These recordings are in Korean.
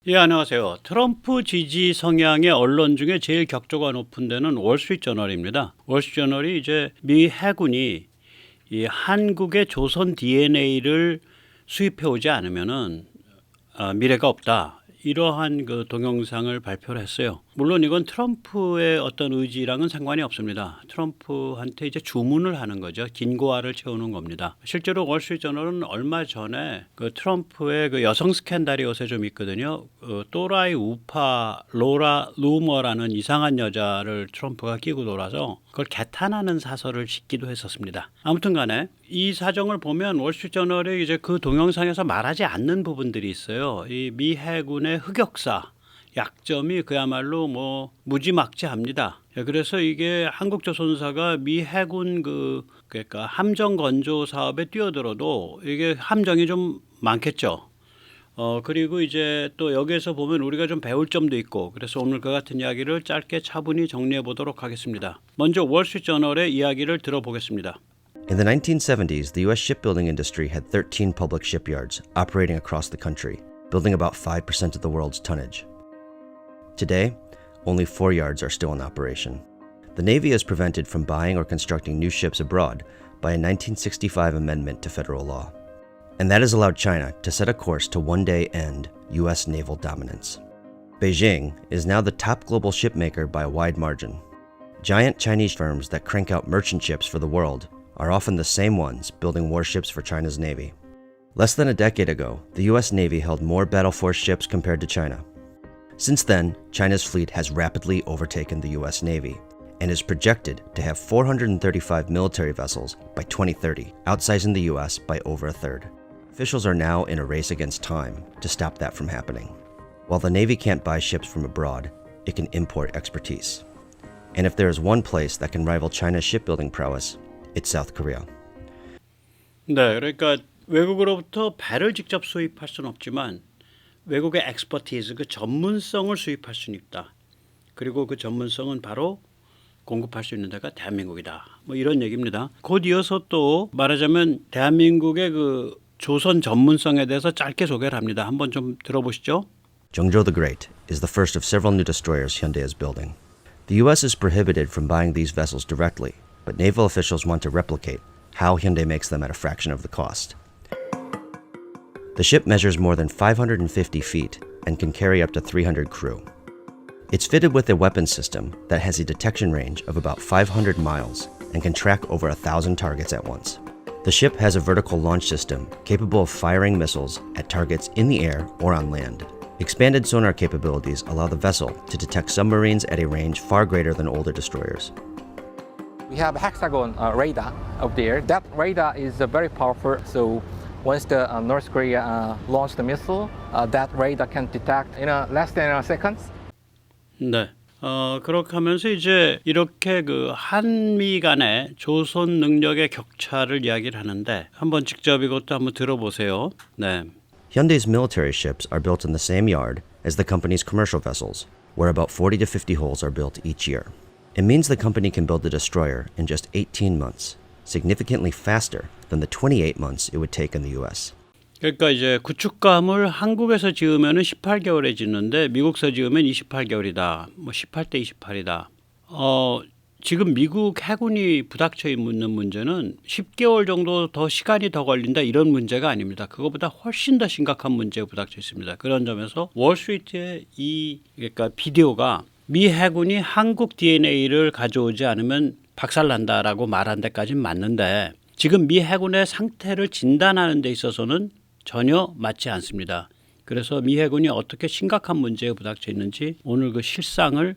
예, 안녕하세요. 트럼프 지지 성향의 언론 중에 제일 격조가 높은 데는 월스트리트저널입니다. 월스트리트저널이 이제 미 해군이 이 한국의 조선 DNA를 수입해 오지 않으면은 미래가 없다. 이러한 그 동영상을 발표를 했어요. 물론 이건 트럼프의 어떤 의지랑은 상관이 없습니다. 트럼프한테 이제 주문을 하는 거죠. 긴고화를 채우는 겁니다. 실제로 월스트리트저널은 얼마 전에 그 트럼프의 그 여성 스캔들이 요새 좀 있거든요. 또라이 우파 로라 루머라는 이상한 여자를 트럼프가 끼고 돌아서 그걸 개탄하는 사설을 싣기도 했었습니다. 아무튼간에 이 사정을 보면 월스트리트저널이 이제 그 동영상에서 말하지 않는 부분들이 있어요. 이 미 해군의 흑역사, 약점이 그야말로 뭐 무지막지합니다. 그래서 이게 한국조선사가 미 해군 그러니까 함정 건조 사업에 뛰어들어도 이게 함정이 좀 많겠죠. 그리고 이제 또 여기에서 보면 우리가 좀 배울 점도 있고, 그래서 오늘 그 같은 이야기를 짧게 차분히 정리해 보도록 하겠습니다. 먼저 월스트리트저널의 이야기를 들어보겠습니다. In the 1970s, the U.S. shipbuilding industry had 13 public shipyards operating across the country, building about 5% of the world's tonnage. Today, only 4 yards are still in operation. The Navy is prevented from buying or constructing new ships abroad by a 1965 amendment to federal law. And that has allowed China to set a course to one day end U.S. naval dominance. Beijing is now the top global shipmaker by a wide margin. Giant Chinese firms that crank out merchant ships for the world are often the same ones building warships for China's Navy. Less than a decade ago, the U.S. Navy held more battle force ships compared to China. Since then, China's fleet has rapidly overtaken the U.S. Navy and is projected to have 435 military vessels by 2030, outsizing the U.S. by over a third. Officials are now in a race against time to stop that from happening. While the Navy can't buy ships from abroad, it can import expertise. And if there is one place that can rival China's shipbuilding prowess, it's South Korea. 네, 그러니까 외국으로부터 배를 직접 수입할 수는 없지만 외국의 엑스퍼티즈, 그 전문성을 수입할 수는 있다. 그리고 그 전문성은 바로 공급할 수 있는 데가 대한민국이다. 뭐 이런 얘기입니다. 곧 이어서 또 말하자면 대한민국의 그 조선 전문성에 대해서 짧게 소개를 합니다. 한번 좀 들어보시죠. Zhengzhou the Great is the first of several new destroyers Hyundai is building. The U.S. is prohibited from buying these vessels directly, but naval officials want to replicate how Hyundai makes them at a fraction of the cost. The ship measures more than 550 feet and can carry up to 300 crew. It's fitted with a weapons system that has a detection range of about 500 miles and can track over 1,000 targets at once. The ship has a vertical launch system capable of firing missiles at targets in the air or on land. Expanded sonar capabilities allow the vessel to detect submarines at a range far greater than older destroyers. We have hexagon radar up there. That radar is very powerful, so once the North Korea launched the missile, that radar can detect in less than seconds. 네. 그렇게 하면서 이제 이렇게 그 한미 간의 조선 능력의 격차를 이야기를 하는데 한번 직접 이것도 한번 들어보세요. 네. Hyundai's military ships are built in the same yard as the company's commercial vessels, where about 40 to 50 hulls are built each year. It means the company can build a destroyer in just 18 months, significantly faster than the 28 months it would take in the US. 그러니까 이제 구축함을 한국에서 지으면은 18개월에 짓는데 미국에서 지으면 28개월이다. 뭐 18대 28이다. 지금 미국 해군이 부닥쳐 있는 문제는 10개월 정도 더 시간이 더 걸린다 이런 문제가 아닙니다. 그거보다 훨씬 더 심각한 문제가 부닥쳐 있습니다. 그런 점에서 월스트리트의 그러니까 비디오가 미 해군이 한국 DNA를 가져오지 않으면 박살난다라고 말한 데까지는 맞는데 지금 미 해군의 상태를 진단하는 데 있어서는 전혀 맞지 않습니다. 그래서 미 해군이 어떻게 심각한 문제에 부닥쳐 있는지 오늘 그 실상을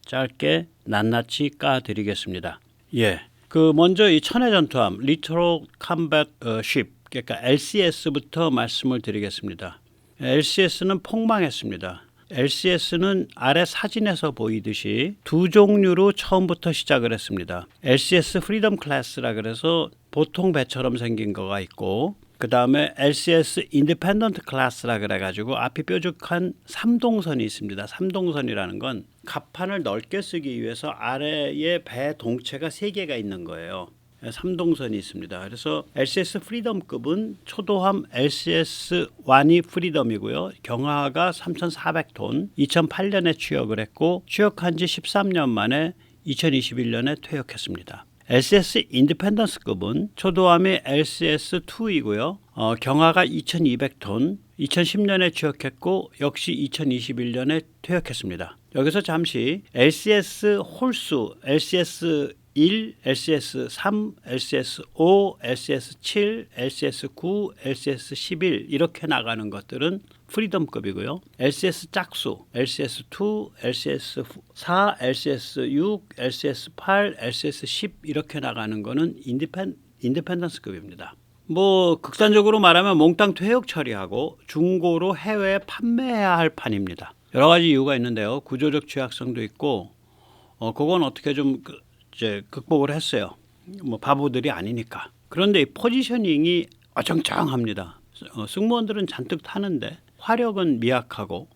짧게 낱낱이 까드리겠습니다. 예, 그 먼저 이 천해 전투함 Littoral Combat Ship, 그러니까 LCS부터 말씀을 드리겠습니다. LCS는 폭망했습니다. LCS는 아래 사진에서 보이듯이 두 종류로 처음부터 시작을 했습니다. LCS 프리덤 클래스라 그래서 보통 배처럼 생긴 거가 있고 그 다음에 LCS 인디펜던트 클래스라 그래가지고 앞이 뾰족한 삼동선이 있습니다. 삼동선이라는 건 갑판을 넓게 쓰기 위해서 아래에 배 동체가 3개가 있는 거예요. 3동선이 있습니다. 그래서 LCS 프리덤급은 초도함 LCS1이 프리덤이고요. 경하가 3,400톤, 2008년에 취역을 했고 취역한 지 13년 만에 2021년에 퇴역했습니다. LCS 인디펜던스급은 초도함이 LCS2이고요. 경하가 2,200톤, 2010년에 취역했고 역시 2021년에 퇴역했습니다. 여기서 잠시 LCS 홀수, LCS 1, LCS 3, LCS 5, LCS 7, LCS 9, LCS 11 이렇게 나가는 것들은 프리덤급이고요. LCS 짝수, LCS 2, LCS 4, LCS 6, LCS 8, LCS 10 이렇게 나가는 거는 인디펜던스급입니다. 뭐 극단적으로 말하면 몽땅 퇴역 처리하고 중고로 해외에 판매해야 할 판입니다. 여러 가지 이유가 있는데요. 구조적 취약성도 있고 그건 어떻게 좀 이제 극복을 했어요. 뭐 바보들이 아니니까. 그런데 이 포지셔닝이 어정쩡합니다. 승무원들은 잔뜩 타는데 화력은 미약하고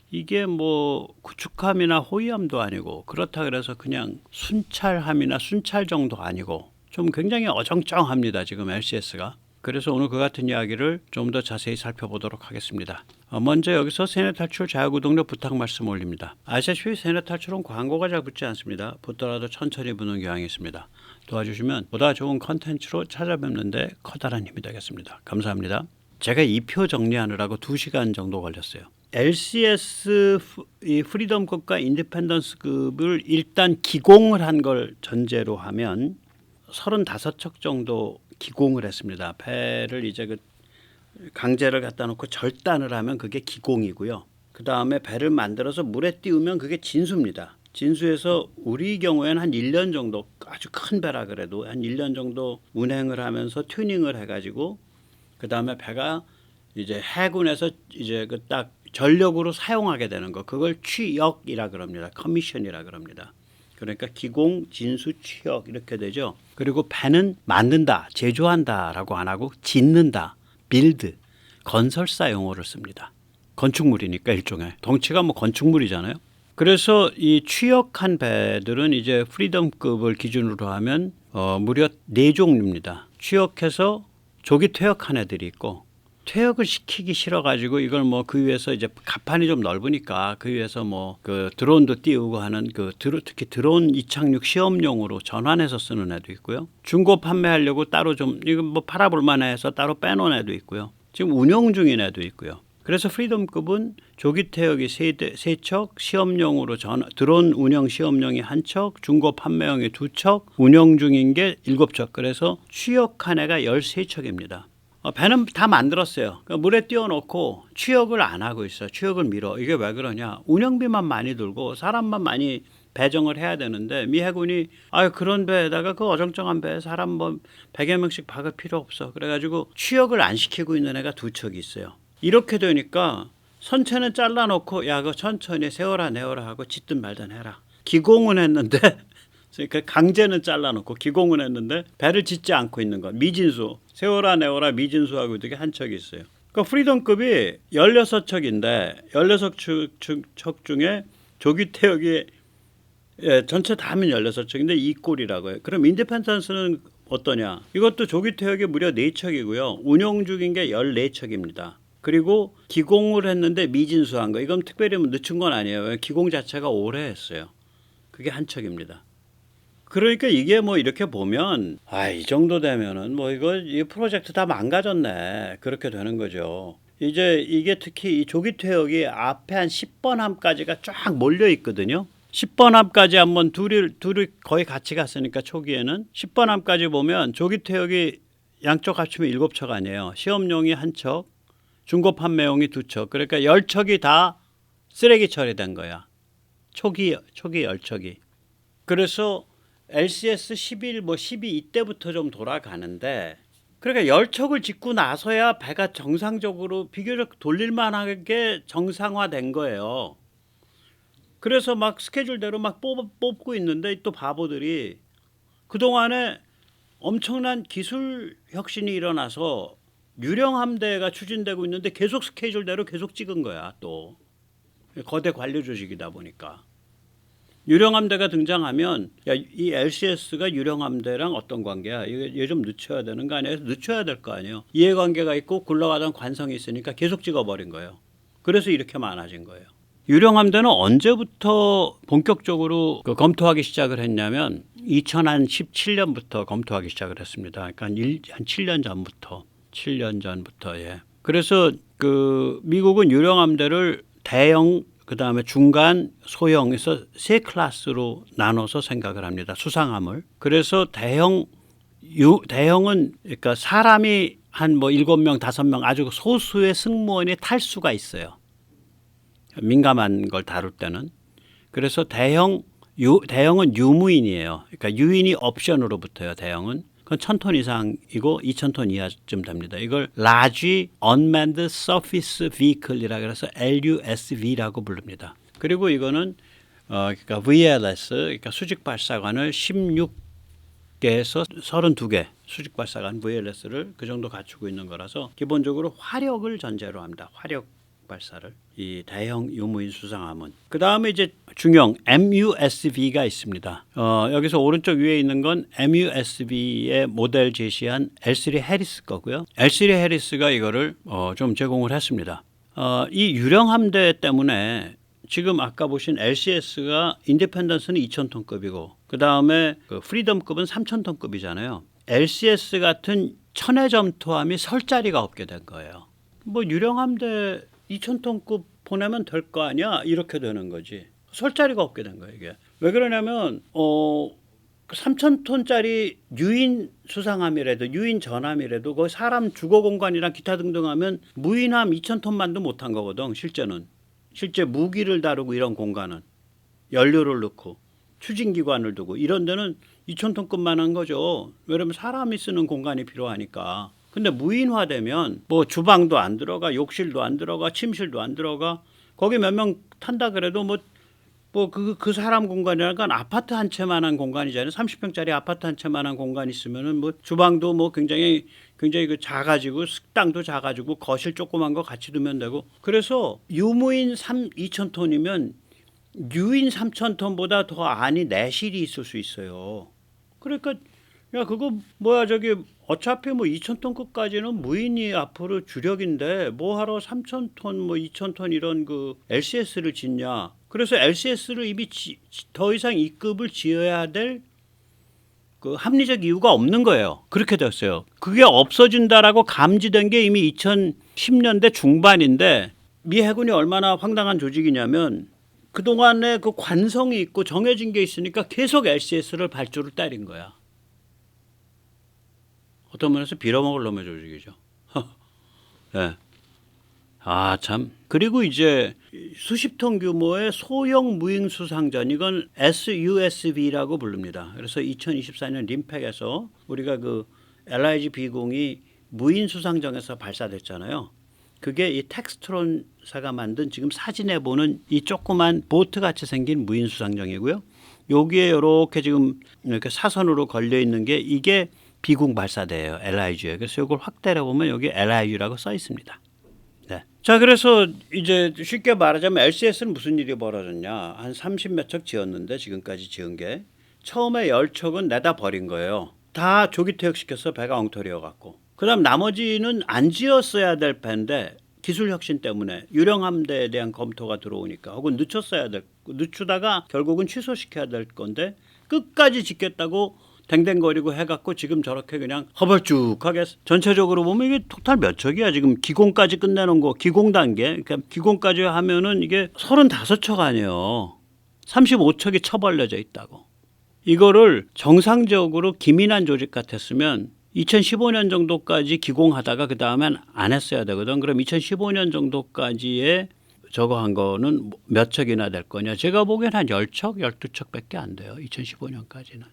이게 뭐 구축함이나 호위함도 아니고 그렇다 그래서 그냥 순찰함이나 순찰 정도 아니고 좀 굉장히 어정쩡합니다. 지금 LCS가. 그래서 오늘 그 같은 이야기를 좀 더 자세히 살펴보도록 하겠습니다. 먼저 여기서 세뇌 탈출 자유구독료 부탁 말씀 올립니다. 아시다시피 세뇌 탈출은 광고가 잘 붙지 않습니다. 붙더라도 천천히 부는 경향이 있습니다. 도와주시면 보다 좋은 컨텐츠로 찾아뵙는데 커다란 힘이 되겠습니다. 감사합니다. 제가 2표 정리하느라고 2시간 정도 걸렸어요. LCS 이 프리덤급과 인디펜던스급을 일단 기공을 한 걸 전제로 하면 35척 정도 기공을 했습니다. 배를 이제 그 강제를 갖다 놓고 절단을 하면 그게 기공이고요. 그 다음에 배를 만들어서 물에 띄우면 그게 진수입니다. 진수에서 우리 경우에는 한 1년 정도 아주 큰 배라 그래도 한 1년 정도 운행을 하면서 튜닝을 해가지고 그 다음에 배가 이제 해군에서 이제 그 딱 전력으로 사용하게 되는 거 그걸 취역이라 그럽니다. 커미션이라 그럽니다. 그러니까 기공, 진수, 취역 이렇게 되죠. 그리고 배는 만든다, 제조한다라고 안 하고 짓는다, 빌드, 건설사 용어를 씁니다. 건축물이니까 일종의 덩치가 뭐 건축물이잖아요. 그래서 이 취역한 배들은 이제 프리덤급을 기준으로 하면 무려 4종류입니다. 취역해서 조기 퇴역한 애들이 있고 퇴역을 시키기 싫어가지고 이걸 뭐 그 위에서 이제 갑판이 좀 넓으니까 그 위에서 뭐 그 드론도 띄우고 하는 그 특히 드론 이착륙 시험용으로 전환해서 쓰는 애도 있고요. 중고 판매하려고 따로 좀 이거 뭐 팔아볼만 해서 따로 빼놓은 애도 있고요. 지금 운영 중인 애도 있고요. 그래서 프리덤급은 조기 퇴역이 3척, 시험용으로 드론 운영 시험용이 1척, 중고 판매용이 2척, 운영 중인 게 7척. 그래서 취역한 애가 13척입니다. 배는 다 만들었어요. 그러니까 물에 띄워놓고 취역을 안 하고 있어요. 취역을 밀어. 이게 왜 그러냐. 운영비만 많이 들고 사람만 많이 배정을 해야 되는데 미 해군이 그런 배에다가 그 어정쩡한 배에 사람 뭐 100여 명씩 박을 필요 없어. 그래가지고 취역을 안 시키고 있는 애가 2척이 있어요. 이렇게 되니까 선체는 잘라놓고 그거 천천히 세워라 내워라 하고 짓든 말든 해라. 기공은 했는데 그러니까 강제는 잘라놓고 기공은 했는데 배를 짓지 않고 있는 거. 미진수. 세워라 내워라 미진수하고 이렇게 한 척이 있어요. 그러니까 프리덤급이 16척인데 16척 중에 조기 퇴역이 전체 다 하면 16척인데 이 꼴이라고 해요. 그럼 인디펜던스는 어떠냐? 이것도 조기 퇴역이 무려 4척이고요. 운영 중인 게 14척입니다. 그리고 기공을 했는데 미진수한 거. 이건 특별히 늦춘 건 아니에요. 기공 자체가 오래 했어요. 그게 1척입니다. 그러니까 이게 뭐 이렇게 보면 이 정도 되면은 뭐 이 프로젝트 다 망가졌네. 그렇게 되는 거죠. 이제 이게 특히 이 조기 퇴역이 앞에 한 10번 함까지가 쫙 몰려 있거든요. 10번 함까지 한번 둘이 거의 같이 갔으니까 초기에는 10번 함까지 보면 조기 퇴역이 양쪽 합치면 7척 아니에요. 시험용이 1척, 중고 판매용이 2척. 그러니까 10척이 다 쓰레기 처리된 거야. 초기 10척이. 그래서 LCS 11, 12 이때부터 좀 돌아가는데 그러니까 10척을 짓고 나서야 배가 정상적으로 비교적 돌릴만하게 정상화된 거예요. 그래서 막 스케줄대로 막 뽑고 있는데 또 바보들이 그동안에 엄청난 기술 혁신이 일어나서 유령 함대가 추진되고 있는데 계속 스케줄대로 계속 찍은 거야. 또 거대 관료 조직이다 보니까 유령함대가 등장하면 야, 이 LCS가 유령함대랑 어떤 관계야? 얘 좀 늦춰야 되는 거 아니야? 늦춰야 될 거 아니에요. 이해관계가 있고 굴러가던 관성이 있으니까 계속 찍어버린 거예요. 그래서 이렇게 많아진 거예요. 유령함대는 언제부터 본격적으로 검토하기 시작을 했냐면 2017년부터 검토하기 시작을 했습니다. 그러니까 한 7년 전부터. 7년 전부터. 예. 그래서 그 미국은 유령함대를 대형 그다음에 중간 소형에서 세 클래스로 나눠서 생각을 합니다. 수상함을. 그래서 대형은 그러니까 사람이 한 뭐 7명, 5명 아주 소수의 승무원이 탈 수가 있어요. 민감한 걸 다룰 때는. 그래서 대형은 유무인이에요. 그러니까 유인이 옵션으로 붙어요. 대형은. 그건 1000톤 이상이고 2000톤 이하쯤 됩니다. 이걸 Large Unmanned Surface Vehicle이라고 해서 LUSV라고 부릅니다. 그리고 이거는 그러니까 VLS, 그러니까 수직 발사관을 16개에서 32개 수직 발사관 VLS를 그 정도 갖추고 있는 거라서 기본적으로 화력을 전제로 합니다. 화력 발사를 이 대형 유무인 수상함은. 그 다음에 이제 중형 MUSV가 있습니다. 여기서 오른쪽 위에 있는 건 MUSV의 모델 제시한 L3 해리스 거고요. L3 해리스가 이거를 좀 제공을 했습니다. 이 유령함대 때문에 지금 아까 보신 LCS가 인디펜던스는 2000톤급이고 그 다음에 그 프리덤급은 3000톤급이잖아요. LCS 같은 천의 점토함이 설 자리가 없게 된 거예요. 뭐 유령함대 2000톤급 보내면 될 거 아니야? 이렇게 되는 거지. 설 자리가 없게 된 거예요, 이게. 왜 그러냐면 3000톤짜리 유인 수상함이라도 유인 전함이라도 거기 사람 주거 공간이랑 기타 등등 하면 무인함 2000톤만도 못한 거거든, 실제는. 실제 무기를 다루고 이런 공간은 연료를 넣고 추진기관을 두고 이런 데는 2000톤급만 한 거죠. 왜냐면 사람이 쓰는 공간이 필요하니까. 근데 무인화되면 뭐 주방도 안 들어가, 욕실도 안 들어가, 침실도 안 들어가. 거기 몇 명 탄다 그래도 그 사람 공간이라는 건 아파트 한 채만한 공간이잖아요. 30평짜리 아파트 한 채만한 공간 있으면은 뭐 주방도 뭐 굉장히 그 작아지고 식당도 작아지고 거실 조그만 거 같이 두면 되고. 그래서 유무인 2000톤이면 유인 3000톤보다 더 안이 내실이 있을 수 있어요. 그러니까 야 그거 뭐야 저기 어차피 뭐 2000톤급까지는 무인이 앞으로 주력인데 뭐하러 3000톤 뭐 2000톤 이런 그 LCS를 짓냐. 그래서 LCS를 이미 더 이상 이 급을 지어야 될 그 합리적 이유가 없는 거예요. 그렇게 됐어요. 그게 없어진다라고 감지된 게 이미 2010년대 중반인데 미 해군이 얼마나 황당한 조직이냐면 그동안에 그 관성이 있고 정해진 게 있으니까 계속 LCS를 발주를 때린 거야. 어떤 면에서 빌어먹을 놈의 조직이죠. 네. 아, 참. 그리고 이제 수십 톤 규모의 소형 무인 수상전, 이건 SUSV라고 부릅니다. 그래서 2024년 림팩에서 우리가 그 LIG B0이 무인 수상정에서 발사됐잖아요. 그게 이 텍스트론사가 만든 지금 사진에 보는 이 조그만 보트 같이 생긴 무인 수상정이고요. 여기에 이렇게 지금 이렇게 사선으로 걸려 있는 게 이게 B0 발사대예요. LIG에. 그래서 이걸 확 때려보면 여기 LIG라고 써 있습니다. 네. 자, 그래서 이제 쉽게 말하자면 LCS는 무슨 일이 벌어졌냐. 한 30몇 척 지었는데 지금까지 지은 게 처음에 10척은 내다 버린 거예요. 다 조기 퇴역시켜서 배가 엉터리여 갖고. 그다음 나머지는 안 지었어야 될 배인데 기술 혁신 때문에 유령함대에 대한 검토가 들어오니까 혹은 늦추다가 결국은 취소시켜야 될 건데 끝까지 짓겠다고 댕댕거리고 해갖고 지금 저렇게 그냥 허벌쭉하게 전체적으로 보면 이게 토탈 몇 척이야. 지금 기공까지 끝내놓은 거 기공 단계. 그러니까 기공까지 하면은 이게 35척 아니에요. 35척이 처벌려져 있다고. 이거를 정상적으로 기민한 조직 같았으면 2015년 정도까지 기공하다가 그 다음엔 안 했어야 되거든. 그럼 2015년 정도까지에 저거 한 거는 몇 척이나 될 거냐. 제가 보기엔 한 10척, 12척밖에 안 돼요. 2015년까지는.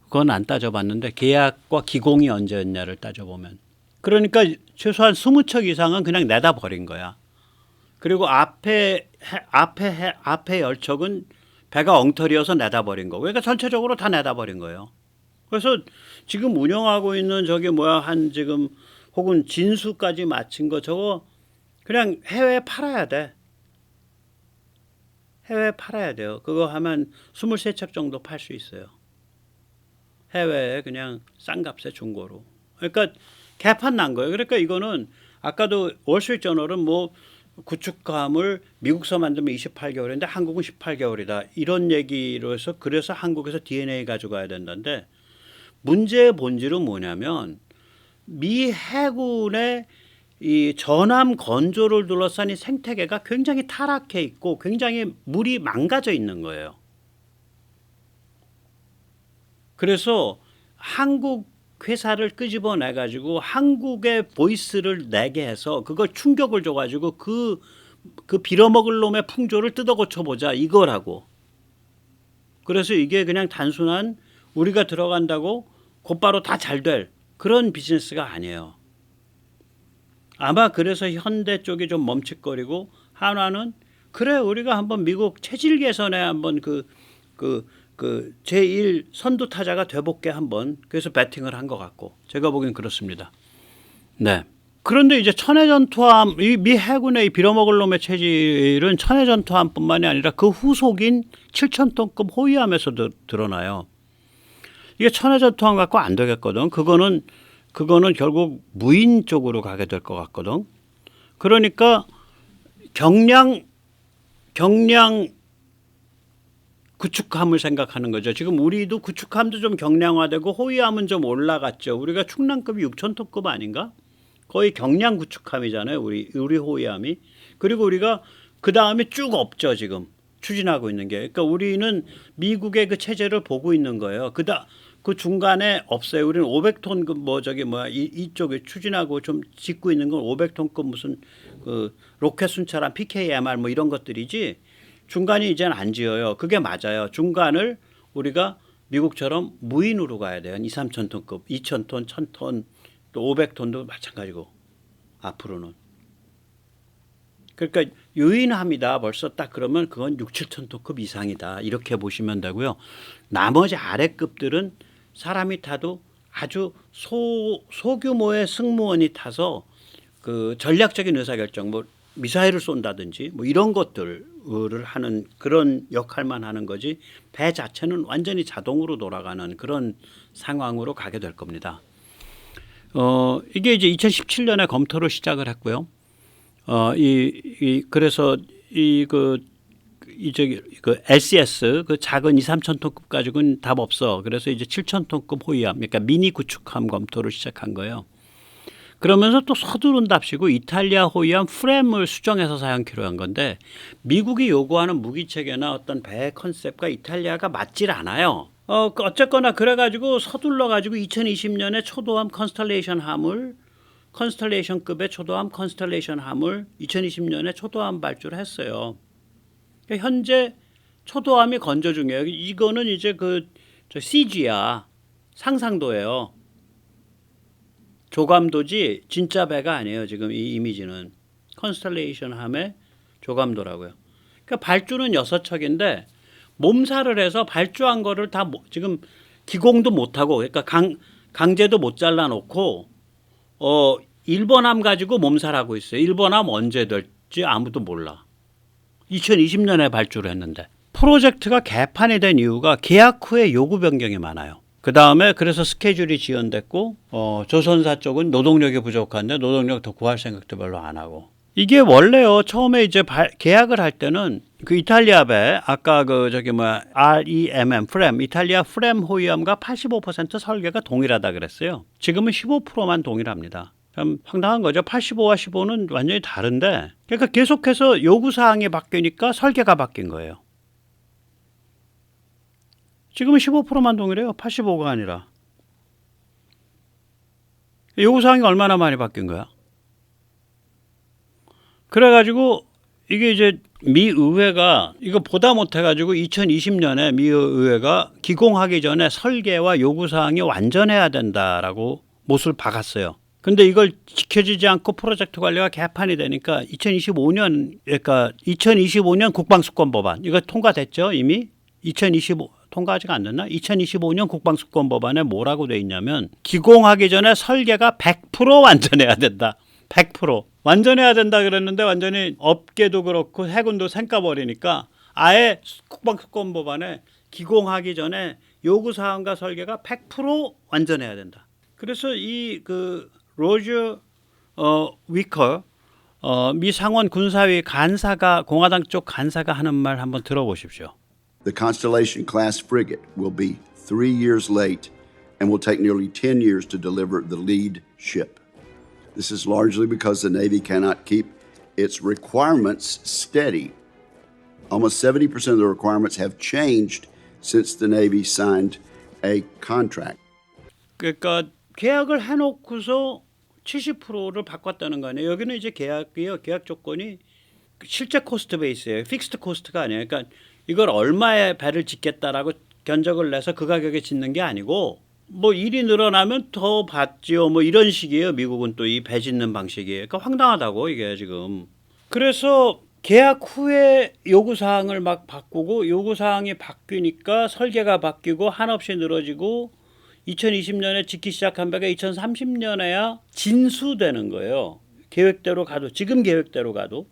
그건 안 따져봤는데 계약과 기공이 언제였냐를 따져보면. 그러니까 최소한 20척 이상은 그냥 내다 버린 거야. 그리고 앞에 10척은 배가 엉터리여서 내다 버린 거고. 그러니까 전체적으로 다 내다 버린 거예요. 그래서 지금 운영하고 있는 저게 뭐야 한 지금 혹은 진수까지 마친 거 저거 그냥 해외에 팔아야 돼. 해외에 팔아야 돼요. 그거 하면 23척 정도 팔 수 있어요. 해외에 그냥 싼 값에 중고로. 그러니까 개판 난 거예요. 그러니까 이거는 아까도 월스트리트저널은 뭐 구축함을 미국서 만들면 28개월인데 한국은 18개월이다. 이런 얘기로 해서 그래서 한국에서 DNA 가져가야 된다는데 문제의 본질은 뭐냐면 미 해군의 이 전함 건조를 둘러싼 이 생태계가 굉장히 타락해 있고 굉장히 물이 망가져 있는 거예요. 그래서 한국 회사를 끄집어내 가지고 한국의 보이스를 내게 해서 그걸 충격을 줘 가지고 그 빌어먹을 놈의 풍조를 뜯어고쳐 보자 이거라고. 그래서 이게 그냥 단순한 우리가 들어간다고 곧바로 다 잘 될 그런 비즈니스가 아니에요. 아마 그래서 현대 쪽이 좀 멈칫거리고 한화는 그래 우리가 한번 미국 체질 개선에 한번 제1 선두 타자가 돼볼게 한번 그래서 배팅을 한 것 같고 제가 보기엔 그렇습니다. 네. 그런데 이제 천해전투함 미 해군의 빌어먹을 놈의 체질은 천해전투함뿐만이 아니라 그 후속인 7,000톤급 호위함에서도 드러나요. 이게 천해전투함 갖고 안 되겠거든. 그거는 결국 무인 쪽으로 가게 될 것 같거든. 그러니까 경량 구축함을 생각하는 거죠. 지금 우리도 구축함도 좀 경량화되고 호위함은 좀 올라갔죠. 우리가 충남급이 6,000톤급 아닌가? 거의 경량 구축함이잖아요. 우리 호위함이. 그리고 우리가 그 다음에 쭉 없죠. 지금 추진하고 있는 게. 그러니까 우리는 미국의 그 체제를 보고 있는 거예요. 그 중간에 없어요. 우리는 500톤급 이쪽에 추진하고 좀 짓고 있는 건 500톤급 무슨 그 로켓 순찰함 PKMR 뭐 이런 것들이지 중간이 이제는 안 지어요. 그게 맞아요. 중간을 우리가 미국처럼 무인으로 가야 돼요. 2, 3,000톤급, 2,000톤, 1,000톤, 또 500톤도 마찬가지고 앞으로는. 그러니까 유인함이다. 벌써 딱 그러면 그건 6, 7,000톤급 이상이다. 이렇게 보시면 되고요. 나머지 아래급들은 사람이 타도 아주 소규모의 승무원이 타서 그 전략적인 의사결정, 뭐 미사일을 쏜다든지 뭐 이런 것들을 하는 그런 역할만 하는 거지 배 자체는 완전히 자동으로 돌아가는 그런 상황으로 가게 될 겁니다. 이게 이제 2017년에 검토를 시작을 했고요. 그래서 그 LCS 그 작은 2, 3,000톤급 가지고는 답 없어. 그래서 이제 7,000톤급 호위함, 그러니까 미니 구축함 검토를 시작한 거예요. 그러면서 또 서두른답시고 이탈리아 호위함 프렘을 수정해서 사용키로 한 건데 미국이 요구하는 무기 체계나 어떤 배 컨셉과 이탈리아가 맞질 않아요. 어쨌거나 그래가지고 서둘러가지고 2020년에 초도함 컨스텔레이션급의 초도함 컨스텔레이션함을 2020년에 초도함 발주를 했어요. 그러니까 현재 초도함이 건조 중이에요. 이거는 이제 저 CG야. 상상도예요. 조감도지 진짜 배가 아니에요. 지금 이 이미지는 컨스텔레이션함의 조감도라고요. 그러니까 발주는 6척인데 몸살을 해서 발주한 거를 다 지금 기공도 못하고 그러니까 강제도 못 잘라놓고 1번함 가지고 몸살하고 있어요. 1번함 언제 될지 아무도 몰라. 2020년에 발주를 했는데 프로젝트가 개판이 된 이유가 계약 후에 요구 변경이 많아요. 그 다음에 그래서 스케줄이 지연됐고 조선사 쪽은 노동력이 부족한데 노동력 더 구할 생각도 별로 안 하고 이게 원래요. 처음에 이제 계약을 할 때는 그 이탈리아 배 아까 REMM 프렘 이탈리아 프렘 호위함과 85% 설계가 동일하다 그랬어요. 지금은 15%만 동일합니다. 참 황당한 거죠. 85와 15는 완전히 다른데 그러니까 계속해서 요구사항이 바뀌니까 설계가 바뀐 거예요. 지금은 15%만 동일해요. 85가 아니라. 요구사항이 얼마나 많이 바뀐 거야. 그래가지고 이게 이제 미 의회가 이거 보다 못해가지고 2020년에 미 의회가 기공하기 전에 설계와 요구사항이 완전해야 된다라고 못을 박았어요. 근데 이걸 지켜지지 않고 프로젝트 관리가 개판이 되니까 2025년 국방수권법안 이거 통과됐죠 이미? 2025 통과 아직 안 됐나? 2025년 국방수권법안에 뭐라고 돼 있냐면 기공하기 전에 설계가 100% 완전해야 된다. 100% 완전해야 된다 그랬는데 완전히 업계도 그렇고 해군도 생까버리니까 아예 국방특검법안에 기공하기 전에 요구 사항과 설계가 100% 완전해야 된다. 그래서 이 그 로저 위커 미 상원 군사위 간사가 공화당 쪽 간사가 하는 말 한번 들어보십시오. The Constellation class frigate will be 3 years late and will take nearly 10 years to deliver the lead ship. This is largely because the Navy cannot keep its requirements steady. Almost 70% of the requirements have changed since the Navy signed a contract. 그러니까 계약을 해놓고서 70%를 바꿨다는 거 아니에요. 여기는 이제 계약이요. 계약 조건이 실제 코스트 베이스예요. 픽스드 코스트가 아니에요. 그러니까 이걸 얼마에 배를 짓겠다라고 견적을 내서 그 가격에 짓는 게 아니고 뭐 일이 늘어나면 더 받지요. 뭐 이런 식이에요. 미국은 또 이 배 짓는 방식이에요. 그러니까 황당하다고 이게 지금. 그래서 계약 후에 요구 사항을 막 바꾸고 요구 사항이 바뀌니까 설계가 바뀌고 한없이 늘어지고 2020년에 짓기 시작한 배가 2030년에야 진수되는 거예요. 계획대로 가도 지금 계획대로 가도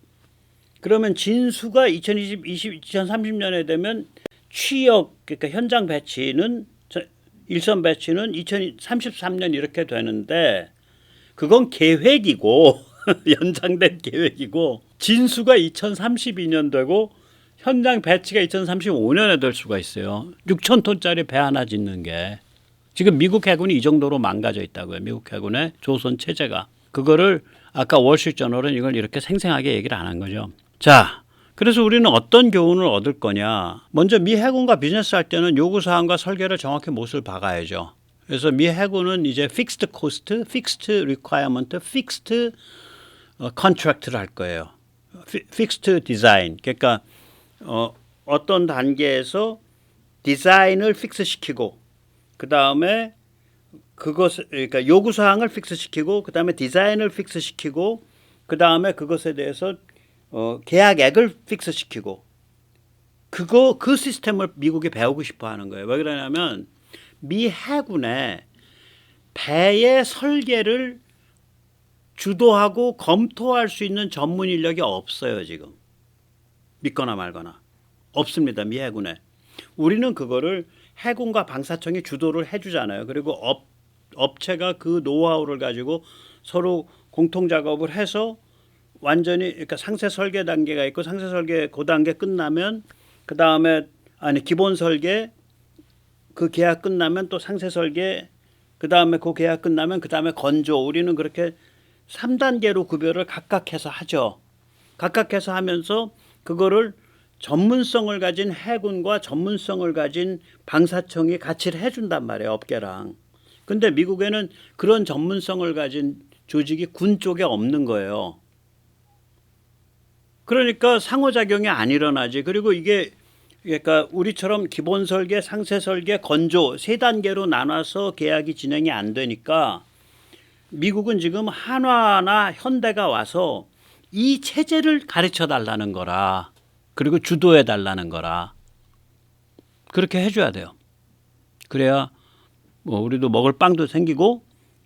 그러면 진수가 2030년에 되면 취역 그러니까 현장 배치는 일선 배치는 2033년 이렇게 되는데 그건 계획이고 연장된 계획이고 진수가 2032년 되고 현장 배치가 2035년에 될 수가 있어요. 6,000톤짜리 배 하나 짓는 게 지금 미국 해군이 이 정도로 망가져 있다고요. 미국 해군의 조선 체제가. 그거를 아까 월스트리트저널은 이걸 이렇게 생생하게 얘기를 안 한 거죠. 자, 그래서 우리는 어떤 교훈을 얻을 거냐. 먼저 미 해군과 비즈니스 할 때는 요구사항과 설계를 정확히 못을 박아야죠. 그래서 미 해군은 이제 픽스드 코스트, 픽스드 리콰이어먼트, 픽스드 컨트랙트를 할 거예요. 픽스드 디자인. 그러니까 어떤 단계에서 디자인을 픽스시키고 그 다음에 그것 그러니까 요구 사항을 픽스시키고 그 다음에 디자인을 픽스시키고 그 다음에 그것에 대해서 계약액을 픽스시키고 그 시스템을 미국이 배우고 싶어하는 거예요. 왜 그러냐면 미 해군의 배의 설계를 주도하고 검토할 수 있는 전문 인력이 없어요 지금. 믿거나 말거나 없습니다 미 해군에. 우리는 그거를 해군과 방사청이 주도를 해주잖아요. 그리고 업체가 그 노하우를 가지고 서로 공통 작업을 해서 완전히 그러니까 상세 설계 단계가 있고 상세 설계 그 단계 끝나면 그 다음에 기본 설계 그 계약 끝나면 또 상세 설계 그 다음에 그 계약 끝나면 그 다음에 건조. 우리는 그렇게 3단계로 구별을 각각 해서 하죠. 각각 해서 하면서 그거를 전문성을 가진 해군과 전문성을 가진 방사청이 같이 해준단 말이에요. 업계랑. 근데 미국에는 그런 전문성을 가진 조직이 군 쪽에 없는 거예요. 그러니까 상호작용이 안 일어나지. 그리고 이게 그러니까 우리처럼 기본 설계, 상세 설계, 건조 3단계로 나눠서 계약이 진행이 안 되니까 미국은 지금 한화나 현대가 와서 이 체제를 가르쳐 달라는 거라. 그리고 주도해 달라는 거라. 그렇게 해줘야 돼요. 그래야 뭐 우리도 먹을 빵도 생기고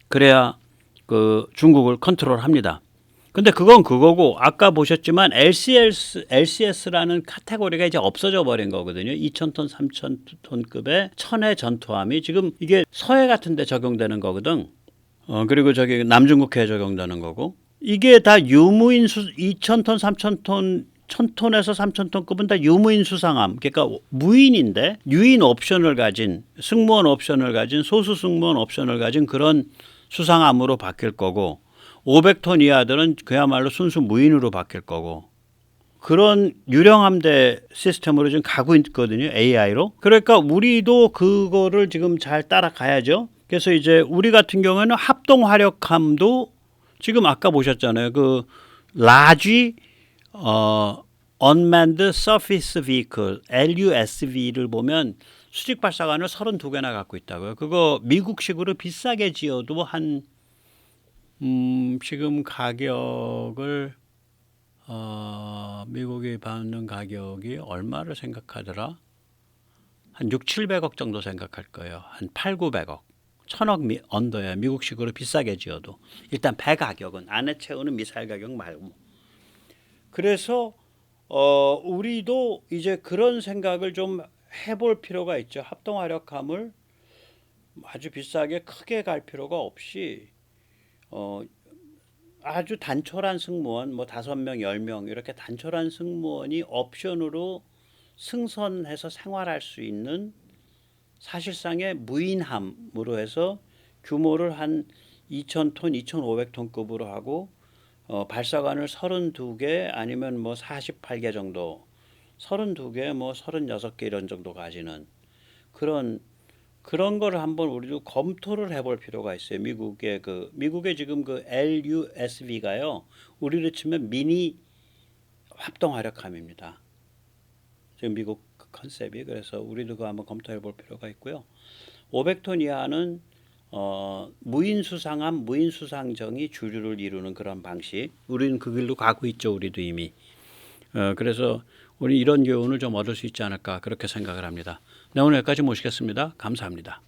그래야 그 중국을 컨트롤합니다. 근데 그건 그거고 아까 보셨지만 LCS라는 카테고리가 이제 없어져 버린 거거든요. 2,000톤, 3,000톤급의 천해 전투함이 지금 이게 서해 같은 데 적용되는 거거든. 그리고 저기 남중국해에 적용되는 거고. 이게 다 유무인 2,000톤, 3,000톤 1,000톤에서 3,000톤급은 다 유무인 수상함. 그러니까 무인인데 유인 옵션을 가진 승무원 옵션을 가진 소수 승무원 옵션을 가진 그런 수상함으로 바뀔 거고 500톤 이하들은 그야말로 순수 무인으로 바뀔 거고 그런 유령 함대 시스템으로 지금 가고 있거든요. AI로. 그러니까 우리도 그거를 지금 잘 따라가야죠. 그래서 이제 우리 같은 경우에는 합동 화력함도 지금 아까 보셨잖아요. 그 라지 Unmanned Surface Vehicle LUSV를 보면 수직 발사관을 32개나 갖고 있다고요. 그거 미국식으로 비싸게 지어도 한 지금 가격을 미국이 받는 가격이 얼마를 생각하더라? 한 6, 700억 정도 생각할 거예요. 한 8, 900억. 1,000억 언더야. 미국식으로 비싸게 지어도. 일단 배 가격은 안에 채우는 미사일 가격 말고. 그래서 우리도 이제 그런 생각을 좀 해볼 필요가 있죠. 합동화력함을 아주 비싸게 크게 갈 필요가 없이 아주 단촐한 승무원 뭐 5명, 10명 이렇게 단촐한 승무원이 옵션으로 승선해서 생활할 수 있는 사실상의 무인함으로 해서 규모를 한 2,000톤, 2,500톤급으로 하고 발사관을 32개 아니면 뭐 48개 정도, 32개 뭐 36개 이런 정도 가지는 그런 거를 한번 우리도 검토를 해볼 필요가 있어요. 미국의 지금 그 LUSV가요. 우리로 치면 미니 합동화력함입니다. 지금 미국 컨셉이. 그래서 우리도 그거 한번 검토해 볼 필요가 있고요. 500톤 이하는 무인수상함, 무인수상정이 주류를 이루는 그런 방식. 우리는 그 길로 가고 있죠. 우리도 이미. 그래서 우리 이런 교훈을 좀 얻을 수 있지 않을까 그렇게 생각을 합니다. 네, 오늘 여기까지 모시겠습니다. 감사합니다.